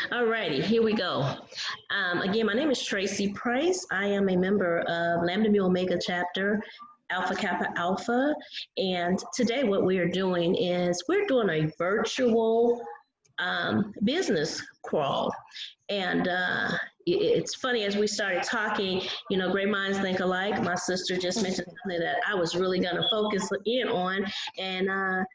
All righty, here we go. Again, my name is Tracy Price. I am a member of Lambda Mu Omega chapter, Alpha Kappa Alpha. And today what we are doing is we're doing a virtual business crawl. And it's funny, as we started talking, you know, great minds think alike. My sister just mentioned something that I was really going to focus in on. And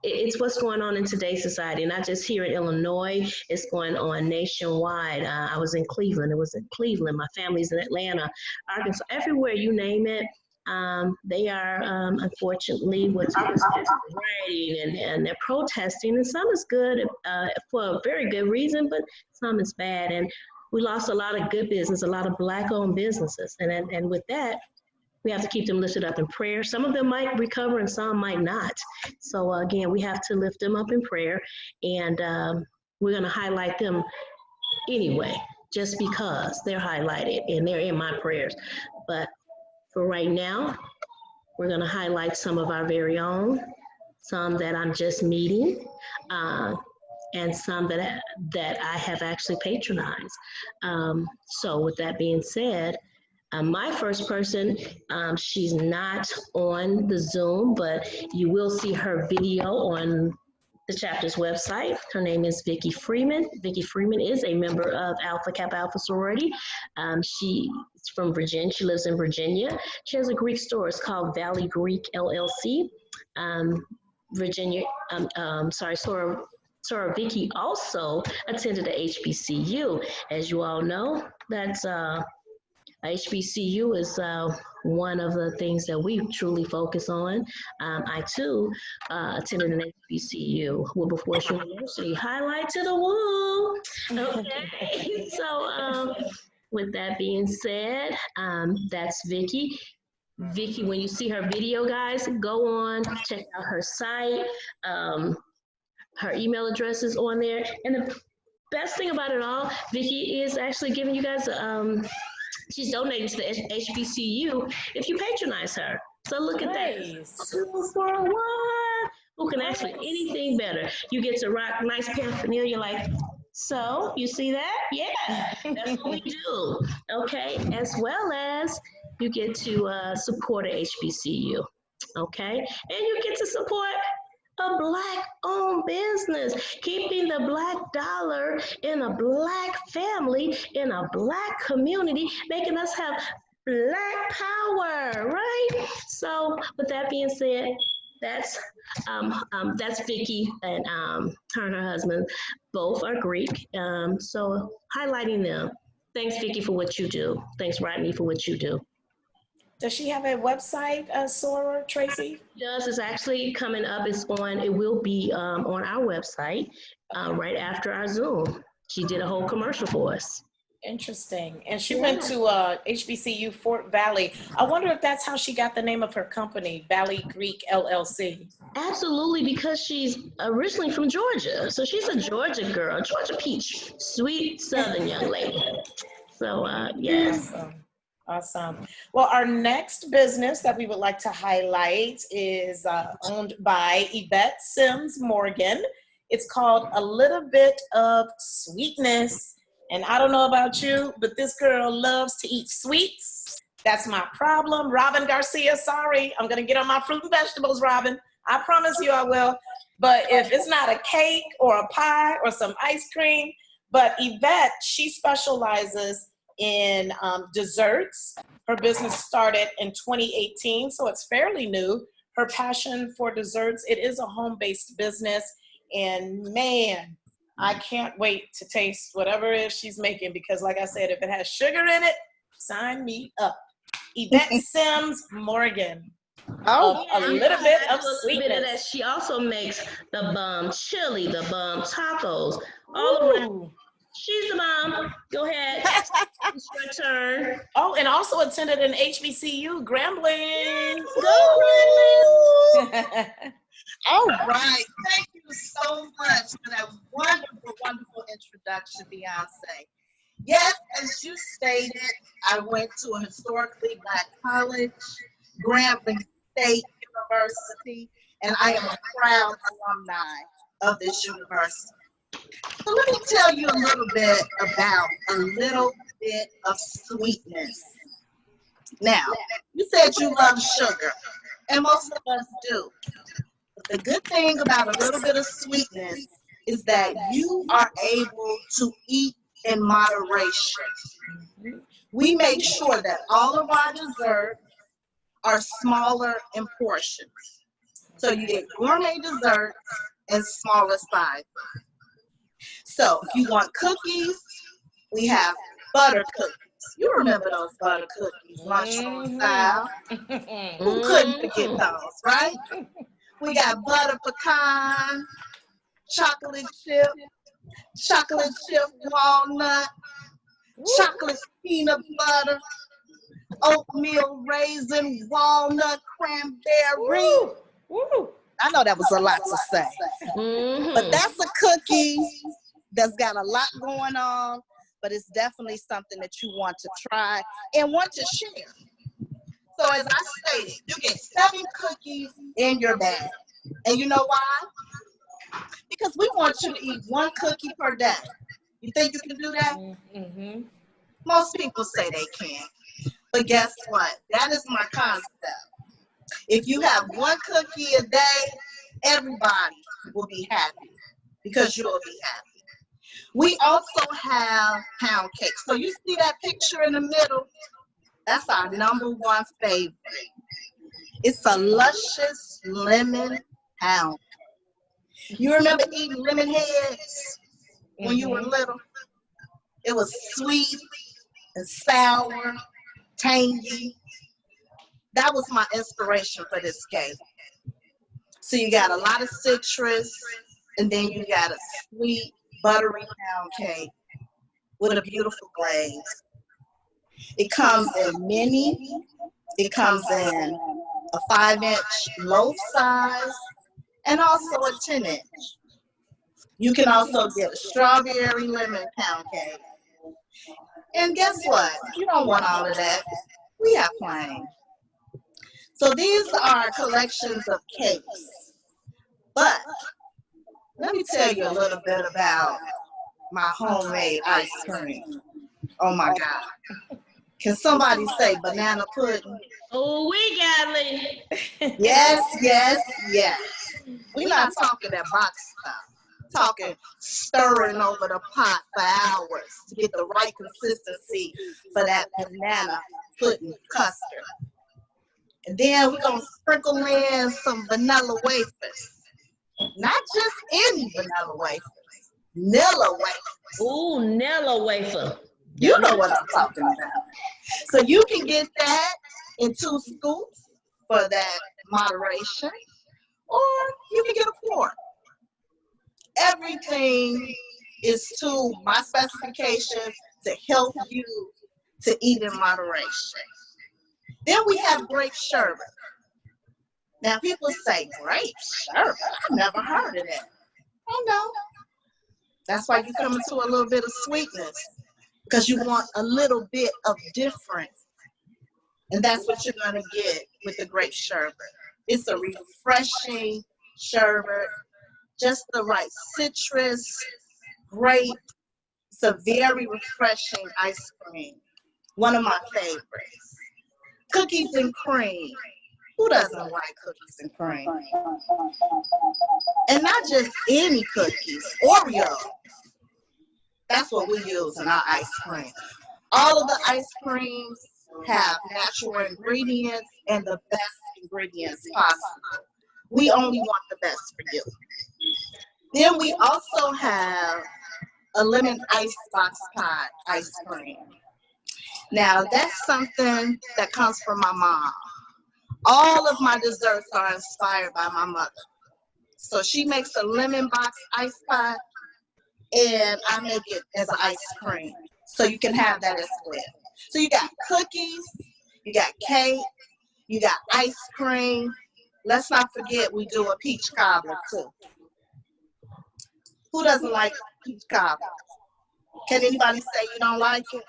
it's what's going on in today's society, not just here in Illinois, it's going on nationwide. I was in Cleveland, it was in Cleveland, my family's in Atlanta, Arkansas, everywhere you name it. They are unfortunately what's rioting and they're protesting, and some is good for a very good reason, but some is bad. And we lost a lot of good business, a lot of Black-owned businesses, and with that, we have to keep them lifted up in prayer. Some of them might recover and some might not. So again, we have to lift them up in prayer, and we're going to highlight them anyway, just because they're highlighted and they're in my prayers. But for right now, we're going to highlight some of our very own, some that I'm just meeting, and some that I have actually patronized. So with that being said, my first person, she's not on the Zoom, but you will see her video on the chapter's website. Her name is Vicki Freeman. Vicki Freeman is a member of Alpha Kappa Alpha sorority. She's from Virginia. She lives in Virginia. She has a Greek store. It's called Valley Greek LLC. Soror Vicki also attended the HBCU. As you all know, that's HBCU is one of the things that we truly focus on. I too attended an HBCU, Wilberforce University. Highlight to the wall. Okay, so with that being said, that's Vicki. Vicki, when you see her video, guys, go on, check out her site. Her email address is on there. And the best thing about it all, Vicki is actually giving you guys she's donating to the HBCU if you patronize her. So look at that. 2 for 1. Who can ask for anything better? You get to rock nice paraphernalia like, so you see that? Yeah, that's what we do. Okay, as well as you get to support a HBCU. Okay, and you get to support a Black-owned business, keeping the Black dollar in a Black family, in a Black community, making us have Black power, right? So with that being said, that's Vicki, and her and her husband both are Greek. So highlighting them. Thanks, Vicki, for what you do. Thanks, Rodney, for what you do. Does she have a website, Soror, Tracy? Does. It's actually coming up. It will be on our website right after our Zoom. She did a whole commercial for us. Interesting. And she went to HBCU Fort Valley. I wonder if that's how she got the name of her company, Valley Greek LLC. Absolutely, because she's originally from Georgia. So she's a Georgia girl, Georgia peach, sweet Southern young lady. So, yes. Awesome. Well, our next business that we would like to highlight is owned by Yvette Sims Morgan. It's called A Little Bit of Sweetness. And I don't know about you, but this girl loves to eat sweets. That's my problem. Robin Garcia, sorry. I'm going to get on my fruit and vegetables, Robin. I promise you I will. But if it's not a cake or a pie or some ice cream, but Yvette, she specializes in desserts. Her business started in 2018, so it's fairly new. Her passion for desserts, it is a home-based business, and man, I can't wait to taste whatever it is she's making, because like I said, if it has sugar in it, sign me up. Yvette Sims Morgan. Oh, a little bit of sweetness. That. She also makes the bomb chili, the bomb tacos, all around. She's the mom. Go ahead. It's your turn. Oh, and also attended an HBCU, Grambling. Go, Grambling. All right. Thank you so much for that wonderful, wonderful introduction, Beyonce. Yes, as you stated, I went to a historically Black college, Grambling State University, and I am a proud alumni of this university. So let me tell you a little bit about a little bit of sweetness. Now, you said you love sugar, and most of us do. But the good thing about a little bit of sweetness is that you are able to eat in moderation. We make sure that all of our desserts are smaller in portions. So you get gourmet desserts in smaller sizes. So if you want cookies, we have butter cookies. You remember those butter cookies, lunchroom style. Who couldn't forget those, right? We got butter pecan, chocolate chip walnut, chocolate peanut butter, oatmeal raisin, walnut cranberry. I know that was a lot to say, but that's a cookie that's got a lot going on, but it's definitely something that you want to try and want to share. So as I stated, you get 7 cookies in your bag. And you know why? Because we want you to eat 1 cookie per day. You think you can do that? Mm-hmm. Most people say they can. But guess what? That is my concept. If you have 1 cookie a day, everybody will be happy because you'll be happy. We also have pound cake. So you see that picture in the middle? That's our #1 favorite. It's a luscious lemon pound. You remember eating lemon heads when you were little? It was sweet and sour, tangy. That was my inspiration for this cake. So you got a lot of citrus, and then you got a sweet, buttery pound cake with a beautiful glaze. It comes in mini. It comes in a 5-inch loaf size and also a 10-inch. You can also get a strawberry lemon pound cake. And guess what? If you don't want all of that, we have plain. So these are collections of cakes. But let me tell you a little bit about my homemade ice cream. Oh my God. Can somebody say banana pudding? Oh, we got it. Yes, yes, yes. We're not talking that box stuff. Talking stirring over the pot for hours to get the right consistency for that banana pudding custard. And then we're going to sprinkle in some vanilla wafers. Not just any vanilla wafers. Nilla wafers. Ooh, Nella wafer. You know what I'm talking about. So you can get that in 2 scoops for that moderation, or you can get a quart. Everything is to my specifications to help you to eat in moderation. Then we have grape sherbet. Now people say grape sherbet. I've never heard of that. I know. That's why you come into a little bit of sweetness, because you want a little bit of difference. And that's what you're going to get with the grape sherbet. It's a refreshing sherbet, just the right citrus, grape. It's a very refreshing ice cream. One of my favorites. Cookies and cream. Who doesn't like cookies and cream? And not just any cookies, Oreos. That's what we use in our ice cream. All of the ice creams have natural ingredients and the best ingredients possible. We only want the best for you. Then we also have a lemon icebox pie ice cream. Now that's something that comes from my mom. All of my desserts are inspired by my mother. So she makes a lemon box ice pie, and I make it as an ice cream. So you can have that as well. So you got cookies, you got cake, you got ice cream. Let's not forget we do a peach cobbler too. Who doesn't like peach cobbler? Can anybody say you don't like it?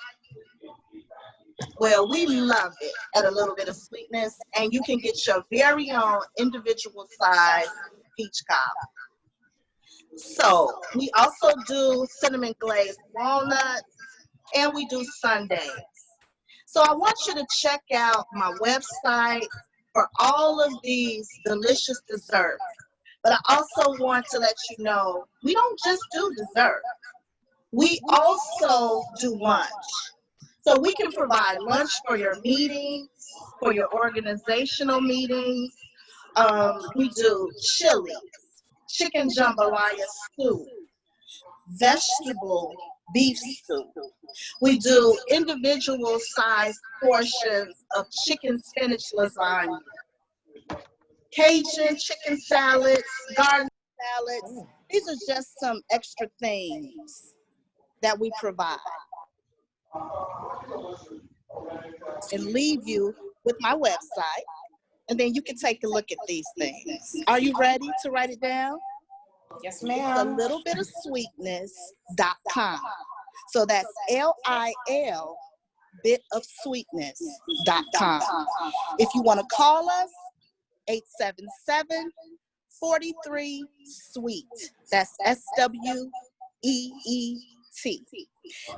Well, we love it at a little bit of sweetness, and you can get your very own individual size peach cobbler. So we also do cinnamon glazed walnuts, and we do sundaes. So I want you to check out my website for all of these delicious desserts. But I also want to let you know we don't just do dessert. We also do lunch. So we can provide lunch for your meetings, for your organizational meetings. We do chili, chicken jambalaya stew, vegetable beef stew. We do individual sized portions of chicken spinach lasagna, Cajun chicken salads, garden salads. These are just some extra things that we provide and leave you with my website. And then you can take a look at these things. Are you ready to write it down? Yes, It's a ma'am. little bit of sweetness.com. So that's LIL bitofsweetness.com. If you want to call us, 877-43-SWEET. That's SWEET.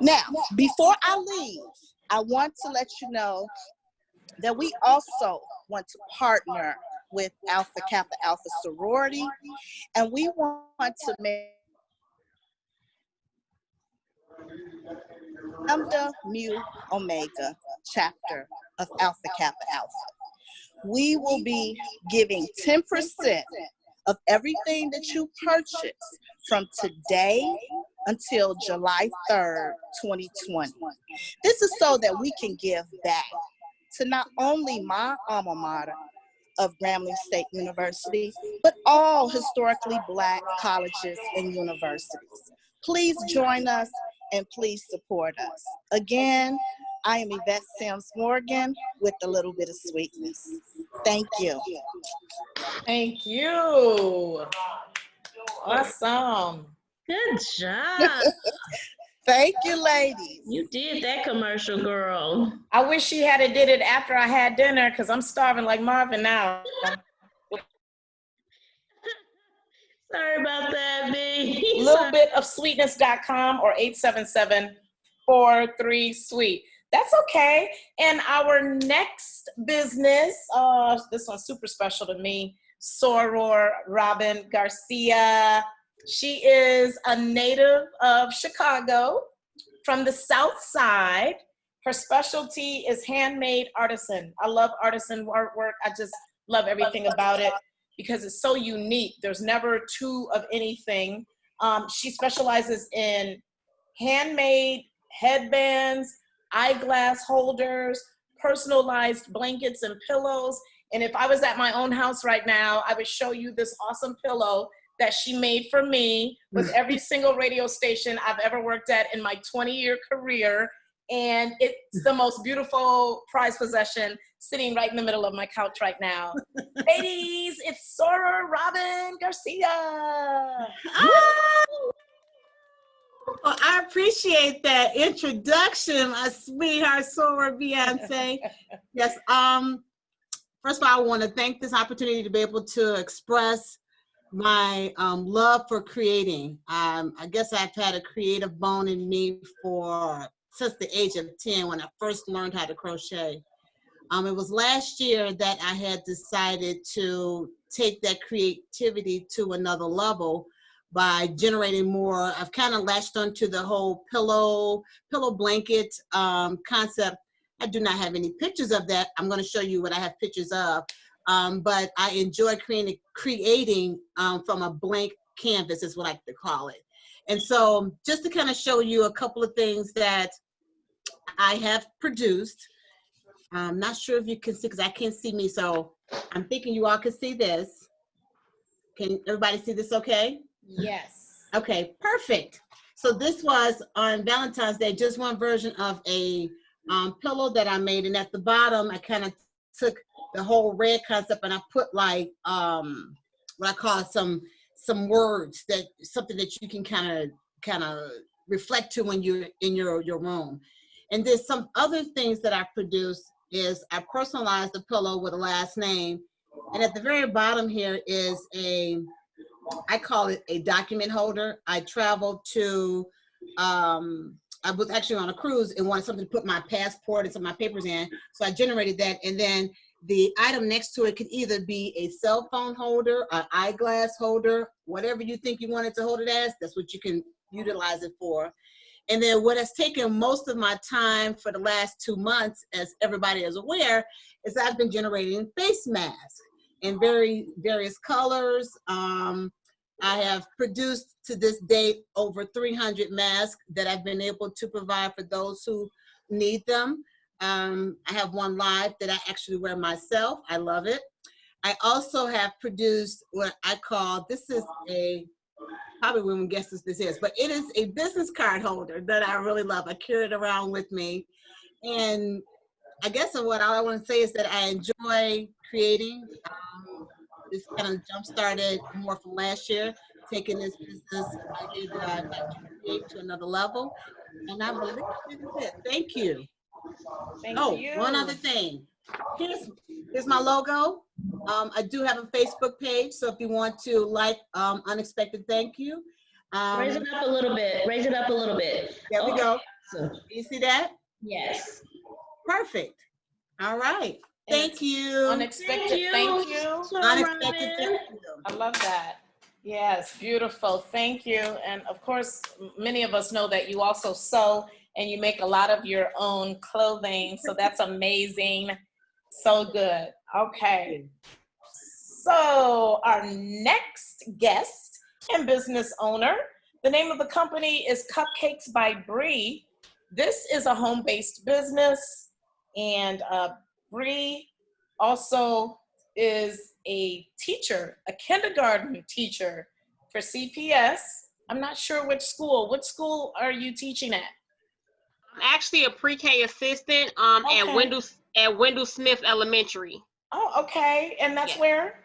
Now, before I leave, I want to let you know that we also want to partner with Alpha Kappa Alpha Sorority, and we want to make Lambda Mu Omega chapter of Alpha Kappa Alpha. We will be giving 10% of everything that you purchase from today until July 3rd, 2020. This is so that we can give back to not only my alma mater of Grambling State University, but all historically Black colleges and universities. Please join us and please support us. Again, I am Yvette Sims Morgan with a little bit of sweetness. Thank you. Thank you. Awesome. Good job. Thank you, ladies. You did that commercial, girl. I wish she had did it after I had dinner because I'm starving like Marvin now. Sorry about that, B. Littlebitofsweetness.com or 877-43-SWEET. That's okay. And our next business, this one's super special to me, Soror Robin Garcia. She is a native of Chicago from the South Side. Her specialty is handmade artisan. I love artisan artwork. I just love everything about it because it's so unique. There's never two of anything. She specializes in handmade headbands, eyeglass holders, personalized blankets and pillows. And if I was at my own house right now, I would show you this awesome pillow that she made for me with every single radio station I've ever worked at in my 20-year career. And it's the most beautiful prized possession sitting right in the middle of my couch right now. Ladies, it's Soror Robin Garcia. Well, I appreciate that introduction, my sweetheart, Sora Beyonce. Yes. First of all, I want to thank this opportunity to be able to express my love for creating. I guess I've had a creative bone in me since the age of 10 when I first learned how to crochet. It was last year that I had decided to take that creativity to another level by generating more. I've kind of latched onto the whole pillow blanket concept. I do not have any pictures of that. I'm going to show you what I have pictures of. But I enjoy creating from a blank canvas is what I like to call it. And so just to kind of show you a couple of things that I have produced. I'm not sure if you can see because I can't see me. So I'm thinking you all can see this. Can everybody see this okay? Yes. Okay, perfect. So this was on Valentine's Day, just one version of a pillow that I made. And at the bottom, I kind of took the whole red concept and I put like what I call some words, something that you can kind of reflect to when you're in your room. And there's some other things that I produced is I personalized the pillow with a last name. And at the very bottom here is a I call it a document holder. I traveled to, I was actually on a cruise and wanted something to put my passport and some of my papers in. So I generated that. And then the item next to it could either be a cell phone holder, an eyeglass holder, whatever you think you want it to hold it as, that's what you can utilize it for. And then what has taken most of my time for the last 2 months, as everybody is aware, is I've been generating face masks in various colors. I have produced to this date over 300 masks that I've been able to provide for those who need them. I have one live that I actually wear myself. I love it. I also have produced what I call, this is a, probably women guess this is, but it is a business card holder that I really love. I carry it around with me. And I guess what I want to say is that I enjoy creating. This kind of jump started more from last year, taking this business idea that I'd like to create to another level. And I believe this is it. Thank you. Thank you. One other thing. Here's my logo. I do have a Facebook page, so if you want to like Unexpected Thank You. Raise it up a little bit. Raise it up a little bit. There we Okay. go. Awesome. You see that? Yes. Perfect. All right. And Thank it's you. Unexpected. Thank you. Unexpected Thank you. I love that. Yes, beautiful. Thank you. And of course, many of us know that you also sew and you make a lot of your own clothing. So that's amazing. So good. Okay. So our next guest and business owner, the name of the company is Cupcakes by Bree. This is a home-based business, and Bree also is a teacher, a kindergarten teacher for CPS. I'm not sure which school. Which school are you teaching at? I'm actually a pre-K assistant at Wendell Smith Elementary. Oh, okay. And that's where?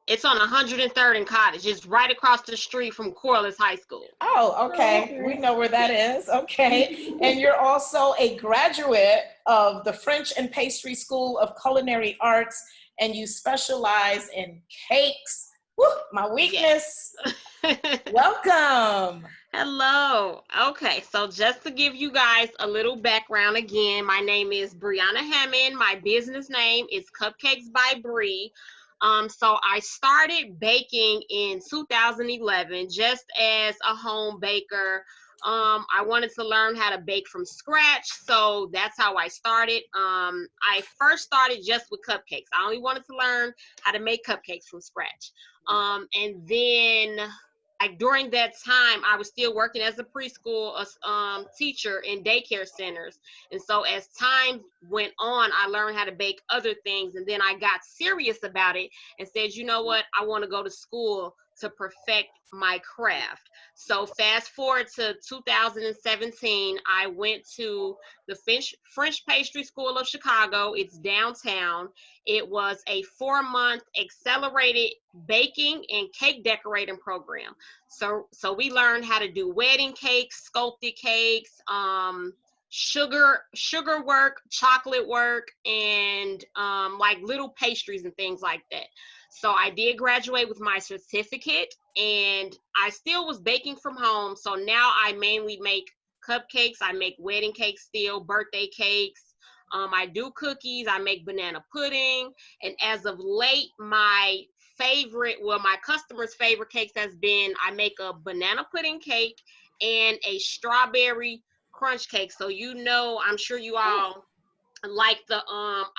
It's on 103rd and Cottage. It's right across the street from Corliss High School. Oh, okay. We know where that is. Okay. And you're also a graduate of the French and Pastry School of Culinary Arts, and you specialize in cakes. Woo, my weakness. Yes. Welcome. Hello. Okay, so just to give you guys a little background again, my name is Brianna Hammond. My business name is Cupcakes by Bree. So I started baking in 2011 just as a home baker. I wanted to learn how to bake from scratch, so that's how I started. I first started just with cupcakes. I only wanted to learn how to make cupcakes from scratch. And then during that time, I was still working as a preschool teacher in daycare centers. And so as time went on, I learned how to bake other things. And then I got serious about it and said, you know what, I want to go to school to perfect my craft. So fast forward to 2017, I went to the French Pastry School of Chicago. It's downtown. It was a 4-month accelerated baking and cake decorating program. So we learned how to do wedding cakes, sculpted cakes, sugar work, chocolate work, and like little pastries and things like that. So I did graduate with my certificate, and I still was baking from home. So now I mainly make cupcakes. I make wedding cakes still, birthday cakes. I do cookies. I make banana pudding. And as of late, my customers' favorite cakes has been, I make a banana pudding cake and a strawberry crunch cake. So I'm sure you all like the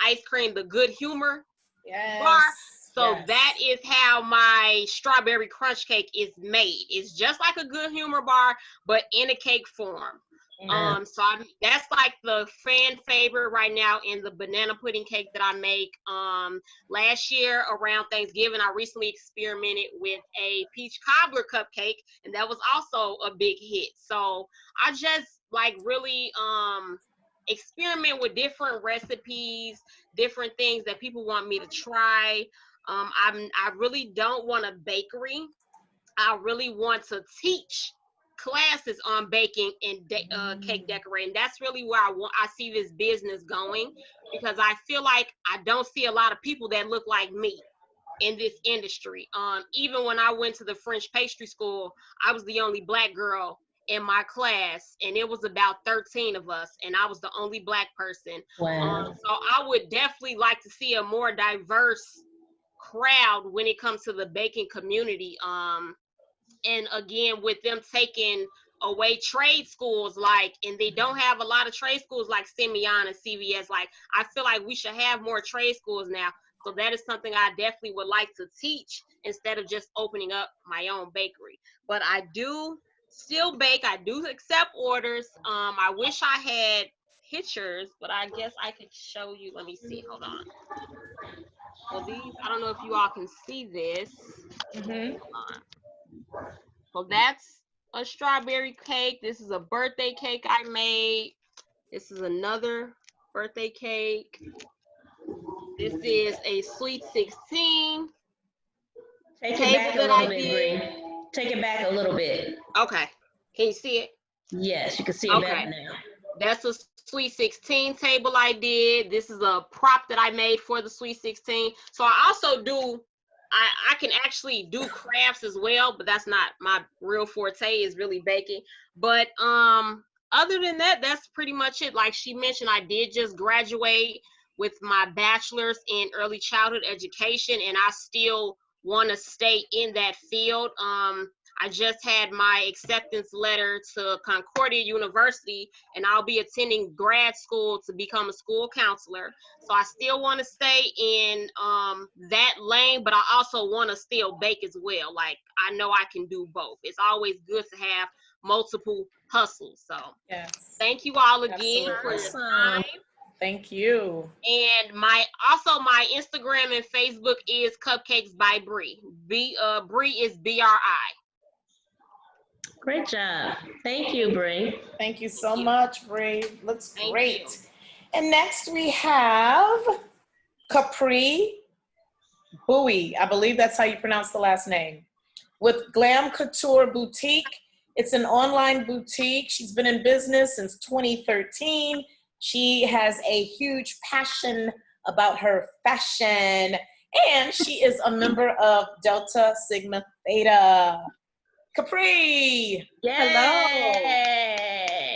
ice cream, the Good Humor bar. So that is how my strawberry crunch cake is made. It's just like a Good Humor bar, but in a cake form. That's like the fan favorite right now in the banana pudding cake that I make. Last year around Thanksgiving, I recently experimented with a peach cobbler cupcake, and that was also a big hit. So I just like really experiment with different recipes, different things that people want me to try. I really don't want a bakery. I really want to teach classes on baking and cake decorating. That's really where I see this business going, because I feel like I don't see a lot of people that look like me. in this industry. Even when I went to the French pastry school, I was the only Black girl in my class, and it was about 13 of us, and I was the only Black person. Wow. So I would definitely like to see a more diverse crowd when it comes to the baking community. And again, with them taking away trade schools, and they don't have a lot of trade schools like Simeon and CVS, I feel like we should have more trade schools now. So that is something I definitely would like to teach instead of just opening up my own bakery. But I do still bake. I do accept orders. I wish I had pictures, but I guess I could show you. Let me see. Hold on. So these, I don't know if you all can see this. Mm-hmm. So that's a strawberry cake. This is a birthday cake I made. This is another birthday cake. This is a sweet 16. Take it Table back a that little I bit, did. Bree. Take it back a little bit. Okay. Can you see it? Yes, you can see it Okay. better now. That's a sweet 16 table I did. This is a prop that I made for the sweet 16. So I also do, I can actually do crafts as well, but that's not my real forte, is really baking. But other than that, that's pretty much it. Like she mentioned, I did just graduate with my bachelor's in early childhood education, and I still want to stay in that field. I just had my acceptance letter to Concordia University, and I'll be attending grad school to become a school counselor. So I still want to stay in that lane, but I also want to still bake as well. Like, I know I can do both. It's always good to have multiple hustles. So Yes. thank you all again Absolutely. for your time. Thank you. And my Instagram and Facebook is Cupcakes by Bree. Bree is BRI. Great job. Thank you, Bree. Thank you so much, Bree. Looks Thank great. you. And next we have Capri Bowie. I believe that's how you pronounce the last name. With Glam Couture Boutique. It's an online boutique. She's been in business since 2013. She has a huge passion about her fashion, and she is a member of Delta Sigma Theta. Capri. Yay!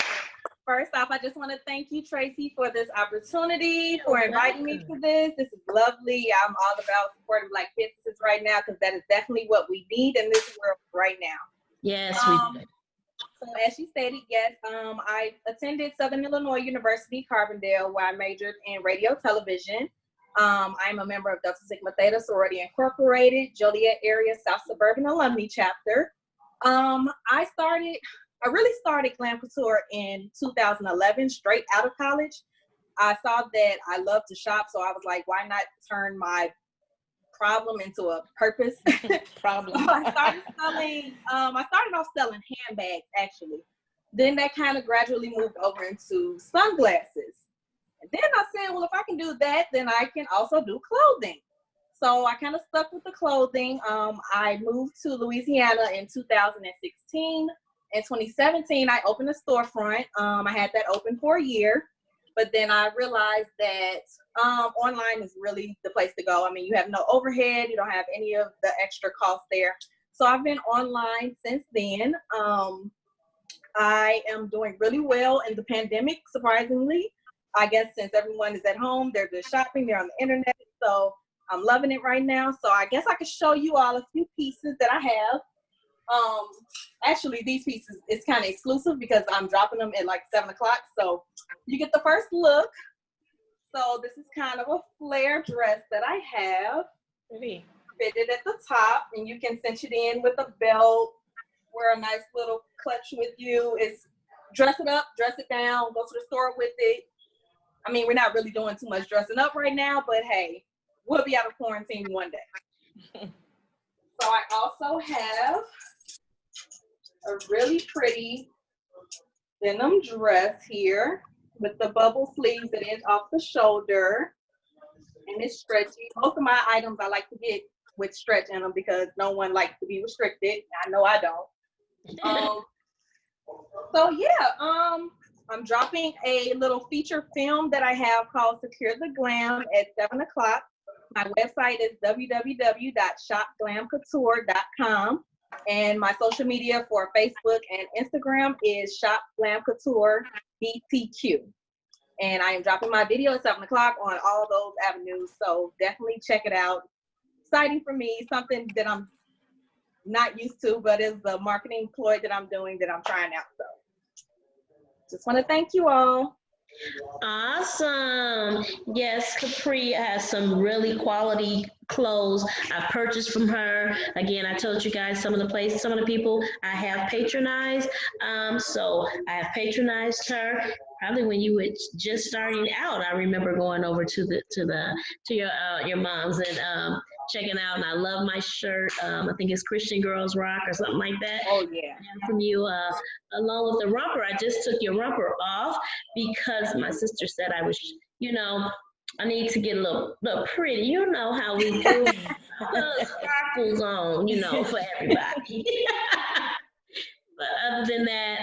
First off, I just want to thank you, Tracy, for this opportunity, for inviting me to this. This is lovely. I'm all about supporting Black businesses right now because that is definitely what we need in this world right now. Yes, we do. So as you stated, yes, I attended Southern Illinois University, Carbondale, where I majored in radio really I'm a member of Delta Sigma Theta Sorority Incorporated, Joliet area South Suburban Alumni Chapter. I really started Glam Couture in 2011, straight out of college. I saw that I love to shop, so I was like, why not turn my problem into a purpose? Problem. So I started off selling handbags, actually. Then that kind of gradually moved over into sunglasses. And then I said, well, if I can do that, then I can also do clothing. So I kind of stuck with the clothing. I moved to Louisiana in 2016. In 2017, I opened a storefront. I had that open for a year, but then I realized that online is really the place to go. I mean, you have no overhead. You don't have any of the extra costs there. So I've been online since then. I am doing really well in the pandemic, surprisingly. I guess since everyone is at home, they're just shopping, they're on the internet. So I'm loving it right now. So I guess I could show you all a few pieces that I have. Actually, these pieces, it's kind of exclusive because I'm dropping them at like 7 o'clock. So you get the first look. So this is kind of a flare dress that I have. Pretty. Fitted at the top, and you can cinch it in with a belt, wear a nice little clutch with you. It's dress it up, dress it down, go to the store with it. I mean, we're not really doing too much dressing up right now, but hey, we'll be out of quarantine one day. So I also have a really pretty denim dress here with the bubble sleeves that ends off the shoulder, and it's stretchy. Most of my items I like to get with stretch in them because no one likes to be restricted. I know I don't. So yeah, I'm dropping a little feature film that I have called Secure the Glam at 7 o'clock. My website is www.shopglamcouture.com. And my social media for Facebook and Instagram is Shop Glam Couture BTQ. And I am dropping my video at 7 o'clock on all those avenues. So definitely check it out. Exciting for me, something that I'm not used to, but is the marketing ploy that I'm doing that I'm trying out. So just want to thank you all. Awesome. Yes, Capri has some really quality clothes I purchased from her. Again, I told you guys some of the people I have patronized. So I have patronized her. Probably when you were just starting out, I remember going over to your mom's and checking out. And I love my shirt. I think it's Christian Girls Rock or something like that. Oh yeah. And from you, along with the romper, I just took your romper off because my sister said I was, I need to get a little pretty. You know how we do. Sparkles on, for everybody. But other than that,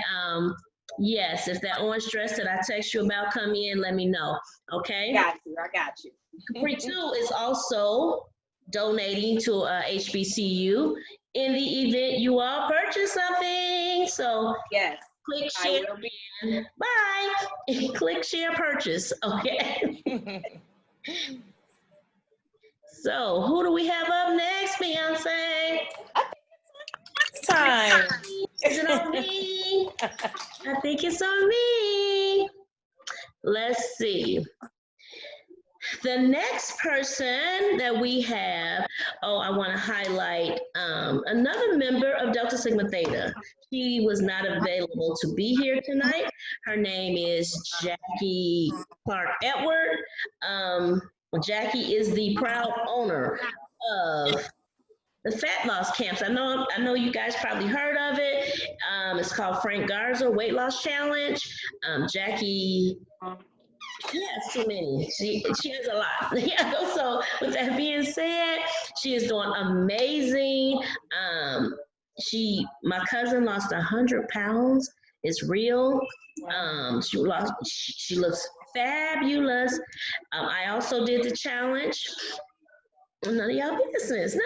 yes, if that orange dress that I text you about come in, let me know. Okay? I got you. Capri 2 is also donating to HBCU in the event you all purchase something. So yes, click share. Bye. Click share purchase. Okay. So who do we have up next, Beyonce? It's time. Is it on me? I think it's on me. Let's see. The next person that we have, I want to highlight another member of Delta Sigma Theta. She was not available to be here tonight. Her name is Jackie Clark Edward. Jackie is the proud owner of the fat loss camps. I know you guys probably heard of it. It's called Frank Garza Weight Loss Challenge. Jackie, she has too many. She has a lot. So with that being said, she is doing amazing. My cousin lost 100 pounds. It's real. She looks fabulous. I also did the challenge. None of your business.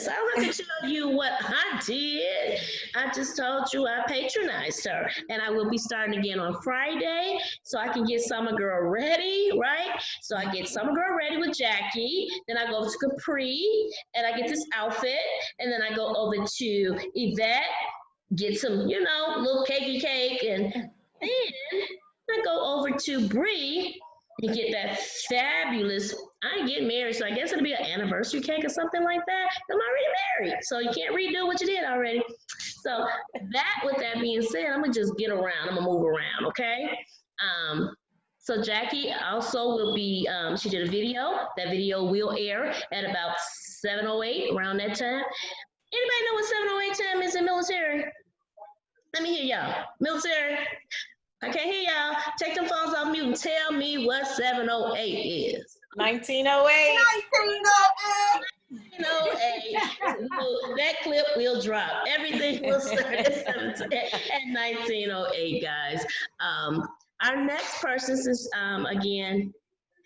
I don't have to tell you what I did. I just told you I patronized her. And I will be starting again on Friday so I can get Summer Girl ready, right? So I get Summer Girl ready with Jackie. Then I go to Capri and I get this outfit. And then I go over to Yvette, get some, little cakey cake. And then I go over to Bree and get that fabulous, I ain't getting married, so I guess it'll be an anniversary cake or something like that. I'm already married, so you can't redo what you did already. So with that being said, I'm gonna just get around, I'm gonna move around, okay? So Jackie also will be, she did a video. That video will air at about 7:08, around that time. Anybody know what 7:08 time is in military? Let me hear y'all. Military. I can't hear y'all. Take them phones off mute and tell me what 7:08 is. 1908. 1908. That clip will drop. Everything will start at 1908, guys. Our next person is, again,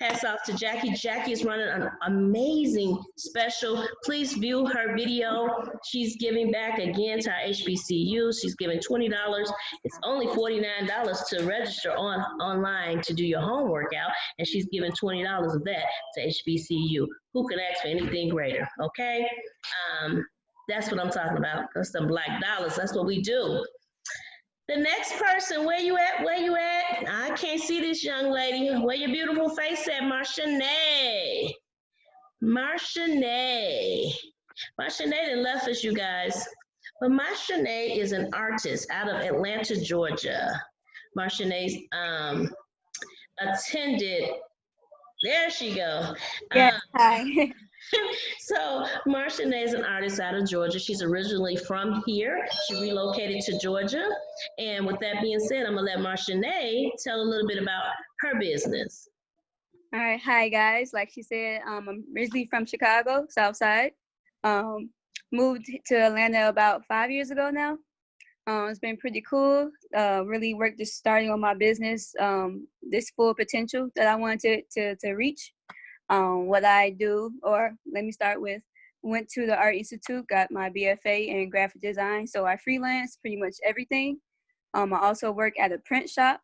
hats off to Jackie. Jackie is running an amazing special. Please view her video. She's giving back again to our HBCU. She's giving $20. It's only $49 to register online to do your home workout, and she's giving $20 of that to HBCU. Who can ask for anything greater, okay? That's what I'm talking about. That's the black dollars. That's what we do. The next person, where you at? I can't see this young lady. Where your beautiful face at, Marshanae? Marshanae done left us, you guys. But Marshanae is an artist out of Atlanta, Georgia. Marshanae attended, there she go. Yes, hi. So Marshanae is an artist out of Georgia. She's originally from here. She relocated to Georgia. And with that being said, I'm gonna let Marshanae tell a little bit about her business. All right, hi guys. Like she said, I'm originally from Chicago, South Side. Moved to Atlanta about 5 years ago now. It's been pretty cool. Really worked just starting on my business, this full potential that I wanted to reach. What I do, or let me start with, went to the Art Institute, got my BFA in graphic design. So I freelance pretty much everything. I also work at a print shop.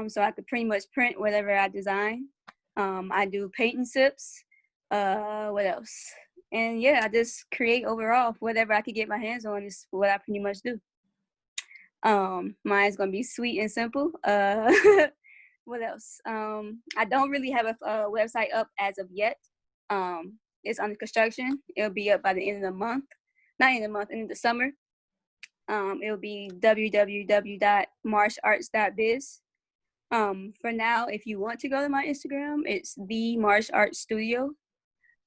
So I could pretty much print whatever I design. I do paint and sips. What else? And yeah, I just create overall. Whatever I could get my hands on is what I pretty much do. Mine's gonna be sweet and simple. What else? I don't really have a website up as of yet. It's under construction. It'll be up by the end of the month. Not end of the month, end of the summer. It'll be www.marsharts.biz. For now, if you want to go to my Instagram, it's the Marsh Art Studio,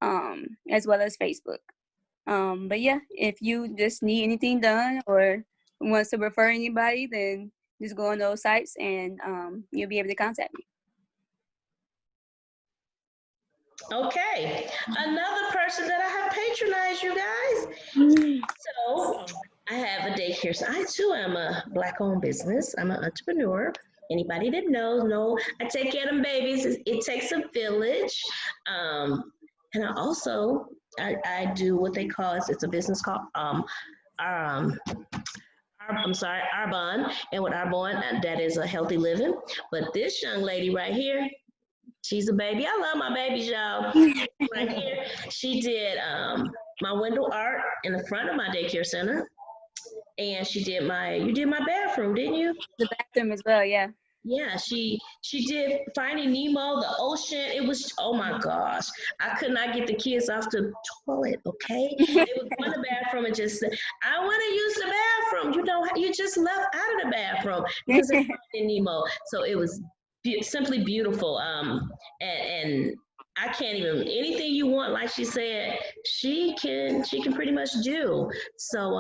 as well as Facebook. But yeah, if you just need anything done or wants to refer anybody, then just go on those sites and you'll be able to contact me. Okay, another person that I have patronized, you guys. So I have a daycare. So I too am a Black-owned business. I'm an entrepreneur. Anybody that knows, know I take care of them babies. It takes a village. And I also I do what they call it's a business called Arbonne, and with Arbonne, that is a healthy living. But this young lady right here, she's a baby. I love my babies, y'all. Right here, she did my window art in the front of my daycare center, and you did my bathroom, didn't you? The bathroom as well, yeah. Yeah, she did Finding Nemo, the ocean. It was, oh my gosh, I could not get the kids off the toilet. Okay, they would go in the bathroom and just say, "I want to use the bathroom." You know, you just left out of the bathroom because it's Finding Nemo. So it was simply beautiful. And I can't even anything you want, like she said, she can pretty much do. So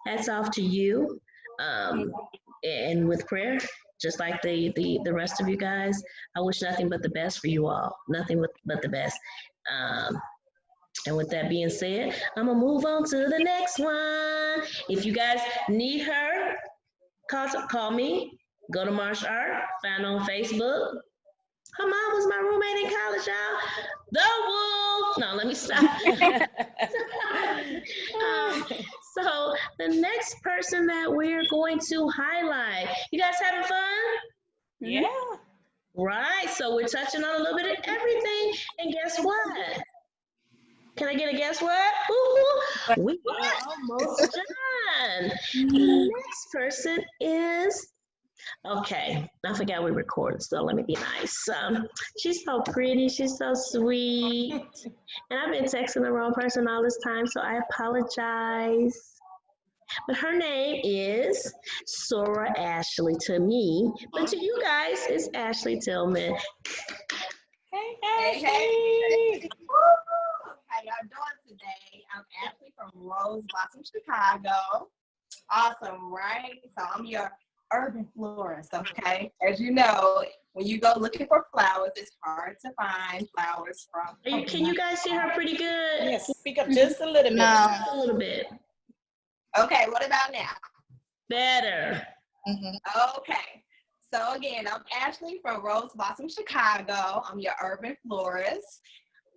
hats off to you. And with prayer, just like the rest of you guys, I wish nothing but the best for you all. Nothing but the best. And with that being said, I'm gonna move on to the next one. If you guys need her, call me. Go to Marsh Art, find her on Facebook. Her mom was my roommate in college, y'all. The Wolf. No, let me stop. So the next person that we're going to highlight, you guys having fun? Yeah. Right, so we're touching on a little bit of everything. And guess what? Can I get a guess what? Ooh, we are almost done. The next person is, okay, I forgot we recorded, so let me be nice. She's so pretty, she's so sweet. And I've been texting the wrong person all this time, so I apologize. But her name is Sora Ashley to me, but to you guys, it's Ashley Tillman. Hey, Hey, Ashley. hey. How y'all doing today? I'm Ashley from Rose Blossom, Chicago. Awesome, right? So I'm your urban florist, okay? As you know, when you go looking for flowers, it's hard to find flowers from. Can you guys see her pretty good? Yes, speak up just a little bit. A little bit. Okay, what about now? Better. Okay. So again, I'm Ashley from Rose Blossom, Chicago. I'm your urban florist.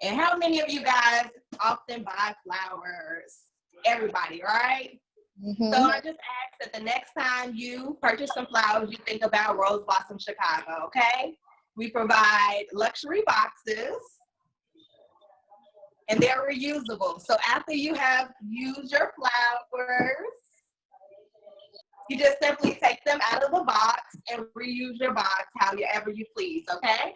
And how many of you guys often buy flowers? Everybody, right? So I just ask that the next time you purchase some flowers, you think about Rose Blossom Chicago, okay? We provide luxury boxes, and they're reusable. So after you have used your flowers, you just simply take them out of the box and reuse your box however you please, okay?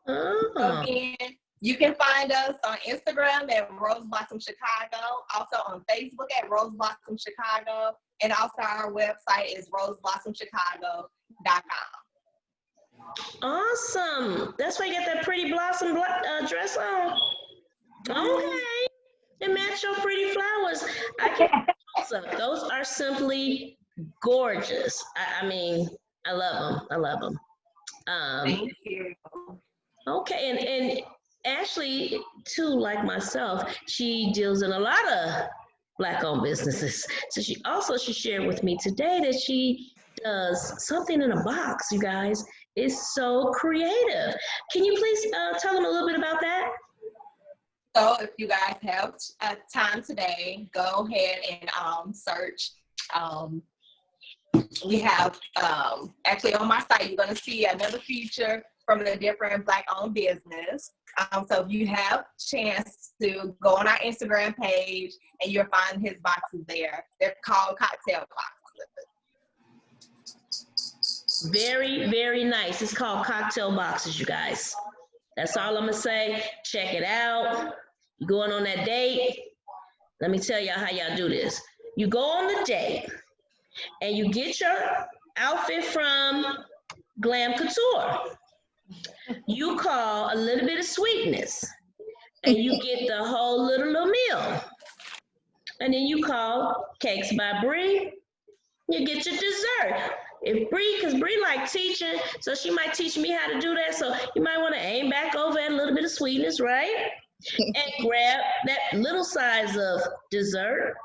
So again, you can find us on Instagram at Rose Blossom Chicago, also on Facebook at Rose Blossom Chicago, and also our website is roseblossomchicago.com. Awesome. That's why you got that pretty blossom dress on. Okay. It match your pretty flowers. I can those are simply gorgeous. I mean, I love them. I love them. Thank you. Okay, and Ashley, too, like myself, she deals in a lot of Black-owned businesses. So she shared with me today that she does something in a box, you guys. is so creative. Can you please tell them a little bit about that? So if you guys have time today, go ahead and search. We have actually on my site, you're going to see another feature from a different Black-owned business. So if you have chance to go on our Instagram page, and you'll find his boxes there. They're called cocktail boxes. Very, very nice. It's called cocktail boxes, you guys. That's all I'm gonna say. Check it out. You're going on that date. Let me tell y'all how y'all do this. You go on the date and you get your outfit from Glam Couture. You call a little bit of sweetness and you get the whole little meal. And then you call Cakes by Bree. You get your dessert. If Bree, because Bree like teaching, so she might teach me how to do that. So you might want to aim back over at a little bit of sweetness, right? And grab that little size of dessert.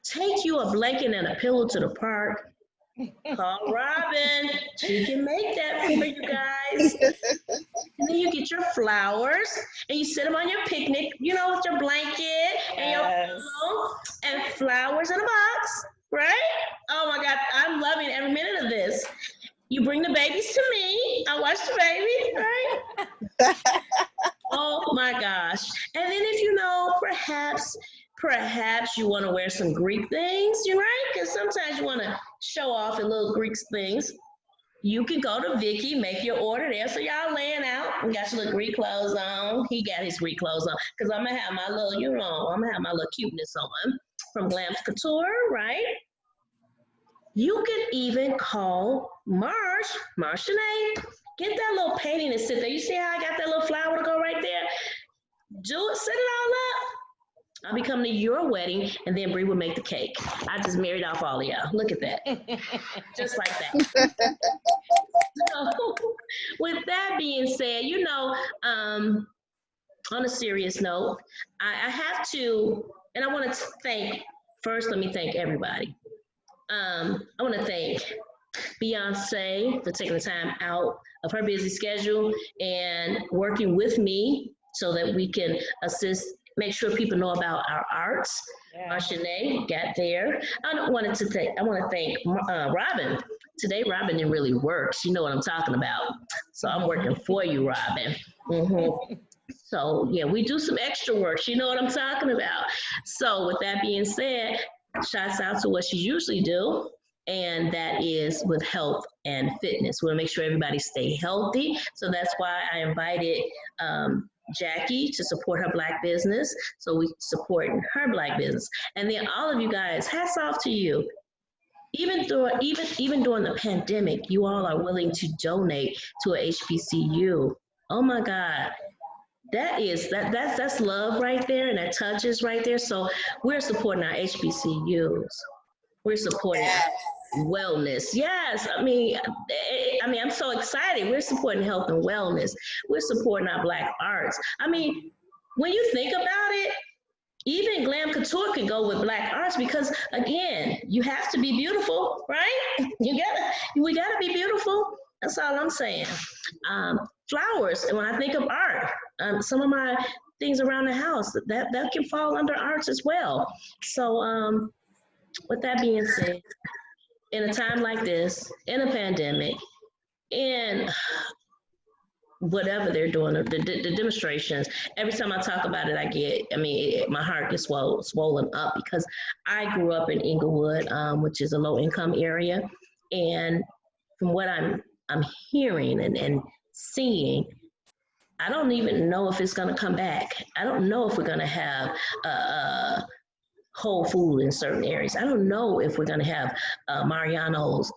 Take you a blanket and a pillow to the park. Call Robin. She can make that for you guys. And then you get your flowers and you sit them on your picnic, you know, with your blanket and your pillow and flowers in a box, right? Oh my God, I'm loving every minute of this. You bring the babies to me. I watch the baby, right? Oh my gosh. And then if you know, perhaps you want to wear some Greek things, you right? Because sometimes you want to show off in little Greek things. You can go to Vicky, make your order there. So y'all laying out and got your little Greek clothes on. He got his Greek clothes on. Because I'm going to have my little, you know, I'm going to have my little cuteness on from Glam Couture, right? You could even call Marshanae. Get that little painting and sit there. You see how I got that little flower to go right there? Do it, set it all up. I'll be coming to your wedding, and then Bree will make the cake. I just married off all of y'all. Look at that. Just like that. So, with that being said, you know, on a serious note, I have to, and I want to thank, first let me thank everybody. I want to thank Beyonce for taking the time out of her busy schedule and working with me so that we can assist, make sure people know about our arts. Marshanae got there. I want to thank Robin. Today, Robin didn't really work. She know what I'm talking about. So I'm working for you, Robin. Mm-hmm. So yeah, we do some extra work. You know what I'm talking about. So with that being said, shouts out to what she usually do, and that is with health and fitness. We want to make sure everybody stay healthy. So that's why I invited Jackie to support her Black business. So we support her Black business. And then all of you guys, hats off to you. Even during the pandemic, you all are willing to donate to a HBCU. Oh my God. That's love right there, and that touches right there. So we're supporting our HBCUs. We're supporting wellness. Yes, I mean, I'm so excited. We're supporting health and wellness. We're supporting our Black arts. I mean, when you think about it, even Glam Couture can go with Black arts because, again, you have to be beautiful, right? We gotta be beautiful. That's all I'm saying. Flowers, and when I think of art, some of my things around the house, that can fall under arts as well. So with that being said, in a time like this, in a pandemic, in whatever they're doing, the demonstrations, every time I talk about it, my heart gets swollen up because I grew up in Inglewood, which is a low income area. And from what I'm hearing and seeing, I don't even know if it's gonna come back. I don't know if we're gonna have whole food in certain areas. I don't know if we're gonna have Mariano's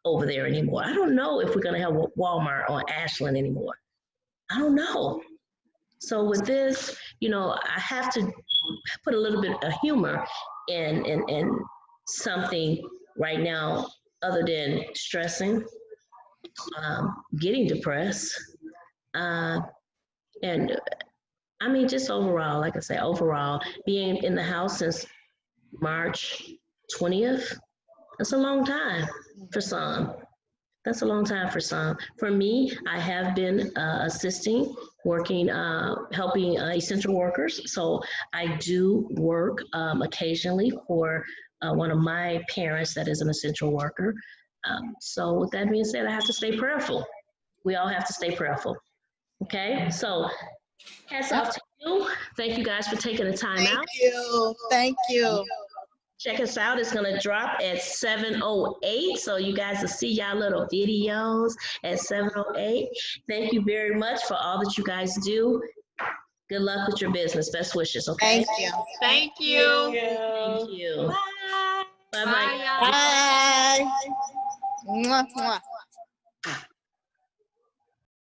over there anymore. I don't know if we're gonna have Walmart on Ashland anymore. I don't know. So with this, you know, I have to put a little bit of humor in something right now other than stressing, getting depressed, and I mean, just overall, like I say, being in the house since March 20th, that's a long time for some. That's a long time for some. For me, I have been assisting, working, helping essential workers. So I do work occasionally for one of my parents that is an essential worker. So with that being said, I have to stay prayerful. We all have to stay prayerful. Okay, so hats off to you. Thank you guys for taking the time out. Thank you. Thank you. Check us out. It's going to drop at 7:08. So you guys will see y'all little videos at 7:08. Thank you very much for all that you guys do. Good luck with your business. Best wishes, okay? Thank you. Thank you. Thank you. Bye. Bye-bye. Bye, y'all. Bye. Mwah, mwah.